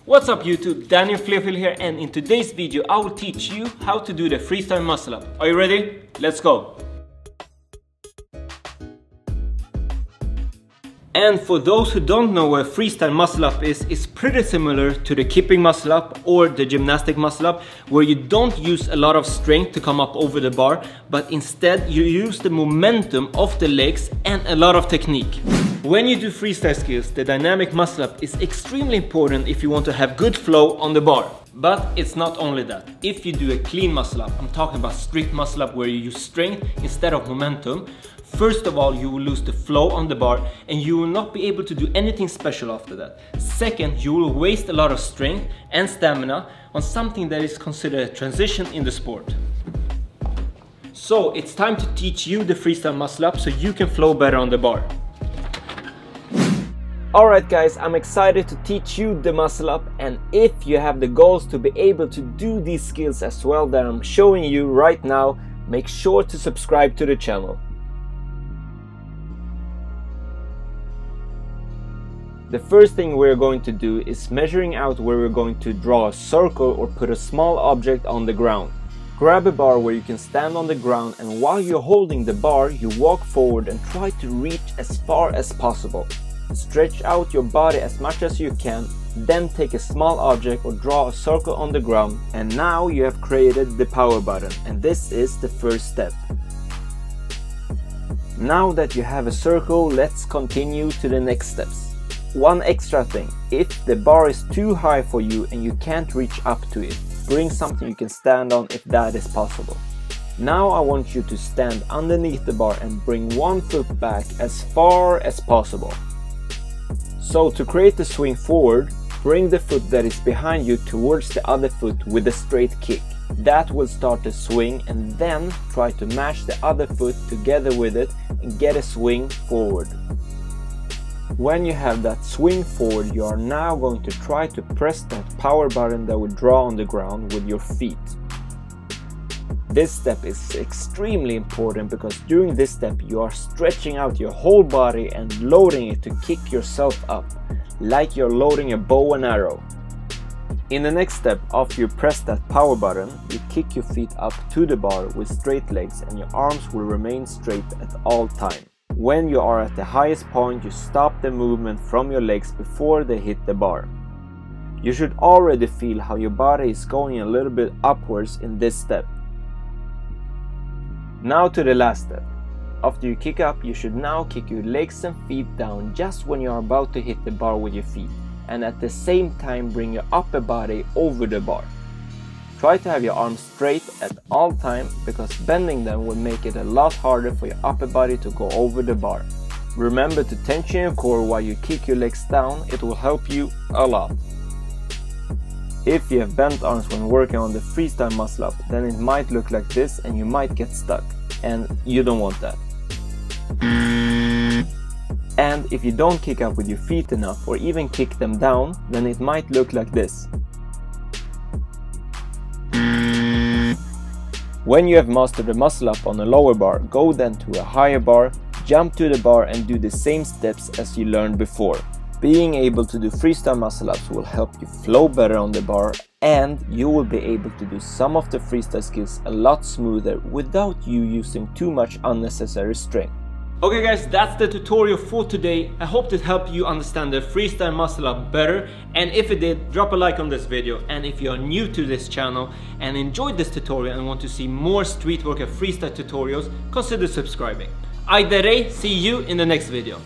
What's up YouTube, Daniel Flearfield here, and in today's video I will teach you how to do the freestyle muscle up. Are you ready? Let's go! And for those who don't know what freestyle muscle up is, it's pretty similar to the kipping muscle up or the gymnastic muscle up, where you don't use a lot of strength to come up over the bar, but instead you use the momentum of the legs and a lot of technique. When you do freestyle skills, the dynamic muscle up is extremely important if you want to have good flow on the bar. But it's not only that. If you do a clean muscle up, I'm talking about strict muscle up where you use strength instead of momentum, first of all, you will lose the flow on the bar and you will not be able to do anything special after that. Second, you will waste a lot of strength and stamina on something that is considered a transition in the sport. So it's time to teach you the freestyle muscle up so you can flow better on the bar. Alright guys, I'm excited to teach you the muscle up, and if you have the goals to be able to do these skills as well that I'm showing you right now, make sure to subscribe to the channel. The first thing we're going to do is measuring out where we're going to draw a circle or put a small object on the ground. Grab a bar where you can stand on the ground, and while you're holding the bar, you walk forward and try to reach as far as possible. Stretch out your body as much as you can, then take a small object or draw a circle on the ground, and now you have created the power button, and this is the first step. Now that you have a circle, let's continue to the next steps. One extra thing, if the bar is too high for you and you can't reach up to it, bring something you can stand on if that is possible. Now I want you to stand underneath the bar and bring one foot back as far as possible. So to create the swing forward, bring the foot that is behind you towards the other foot with a straight kick. That will start the swing, and then try to mash the other foot together with it and get a swing forward. When you have that swing forward, you are now going to try to press that power button that will draw on the ground with your feet. This step is extremely important because during this step you are stretching out your whole body and loading it to kick yourself up, like you're loading a bow and arrow. In the next step, after you press that power button, you kick your feet up to the bar with straight legs, and your arms will remain straight at all times. When you are at the highest point, you stop the movement from your legs before they hit the bar. You should already feel how your body is going a little bit upwards in this step. Now to the last step. After you kick up, you should now kick your legs and feet down just when you are about to hit the bar with your feet, and at the same time bring your upper body over the bar. Try to have your arms straight at all times, because bending them will make it a lot harder for your upper body to go over the bar. Remember to tension your core while you kick your legs down, it will help you a lot. If you have bent arms when working on the freestyle muscle up, then it might look like this and you might get stuck, and you don't want that. And if you don't kick up with your feet enough or even kick them down, then it might look like this. When you have mastered the muscle up on a lower bar, go then to a higher bar, jump to the bar and do the same steps as you learned before. Being able to do freestyle muscle ups will help you flow better on the bar, and you will be able to do some of the freestyle skills a lot smoother without you using too much unnecessary strength. Okay guys, that's the tutorial for today. I hope it helped you understand the freestyle muscle up better, and if it did, drop a like on this video. And if you are new to this channel and enjoyed this tutorial and want to see more street work and freestyle tutorials, consider subscribing. Aidare, see you in the next video.